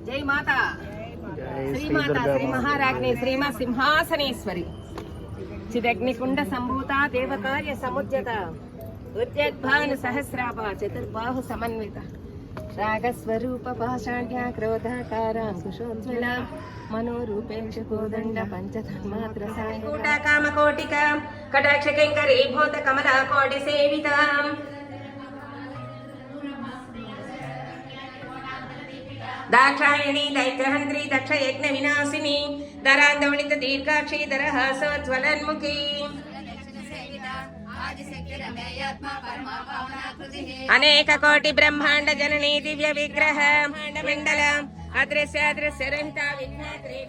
जय माता श्री माता श्री महाराज्ञी श्रीमा सिंहासनेश्वरी चिदग्निकुंड संभूता देवकार्य समुद्यता उद्यद्भानु सहस्राभा चतुर्बाहु समन्विता रागस्वरूप पाषाढ्या क्रोधाकारांकुशोज्ज्वला मनोरूपेक्ष कोदंड पंचतन्मात्र सायकूटा कामकोटिका कटाक्ष किंकरी भूत कमला कोटि सेविता दाक्षायणी दैत्यहंत्री दक्ष यज्ञ विनाशिनी दरांदवणित दीर्घाक्षी दरहासोज्ज्वलन्मुखी अनेक कोटि ब्रह्मांड जननी दिव्य विग्रह मंडल अदृश्य अदृश्य रहिता विघ्नात्री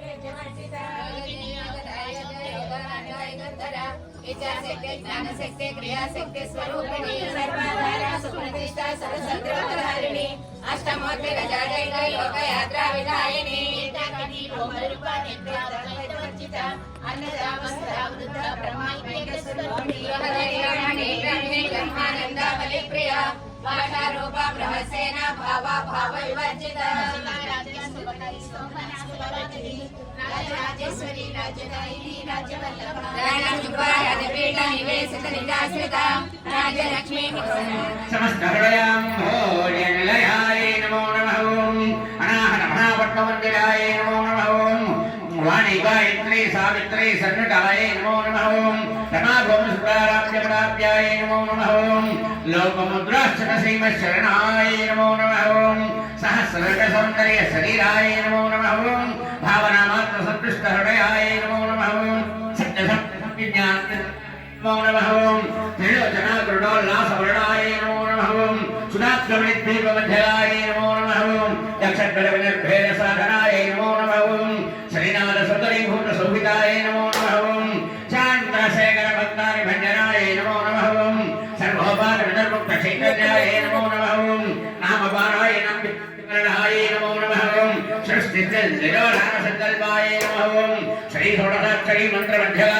इच्छाशक्ति ज्ञानशक्ति क्रियाशक्ति स्वरूपिणी सर्वाधारा सुप्रतिष्ठा सर्वसंग्रहधारिणी अष्टमूर्ति गजानैक योग यात्रा विधायिनी एकाकी रूपा नित्या अन्नदा वस्त्र वृद्ध ब्रह्मात्मिक स्वरूपिणी हरियाणी ब्रह्मे ब्रह्मानंद बलिप्रिया भाषा रूपा ब्रह्मसेना भावा भाव विवर्जिता राजेश्वरी राजदायिनी राज्यवल्लभा राजकृपा राजपीठ निवेशित निजाश्रिता राजलक्ष्मी समस्त हृदयां भोजनलयाय नमो नमः ओम अनाहत महापट्टमंदिराय नमो नमः ओम वाणी गायत्री सावित्री सन्नटाय नमो नमः ओम रमाभूम सुप्राराप्यपदाप्याय नमो नमः ओम लोकमुद्राश्चक श्रीमशरणाय नमो नमः ओम सहस्रग सौंदर्य शरीराय नमो नमः ओम भावना मात्र संतुष्ट हृदयाय नमो नमः ओम सत्य सत्य विज्ञान नमो नमः ओम त्रिलोचना गरुडोल्लास वर्णाय नमो नमः ओम सुदात्कमणिद्वीपमध्ययाय नमो नमः ओम यक्षगणविनिर्भेद साधनाय नमो नमः ओम श्रीनाथ सुतरीभूत शोभिताय नमो नमः ओम चान्द्रशेखर भक्तानि भञ्जनाय नमो नमः ओम सर्वोपाद विनिर्मुक्त चैतन्याय नमो नमः ओम नामपाराय नामविकरणाय नमो नमः ओम सृष्टिस्थितिलयोधान संकल्पाय नमः ओम श्री षोडशाक्षरी मंत्र मध्यगाय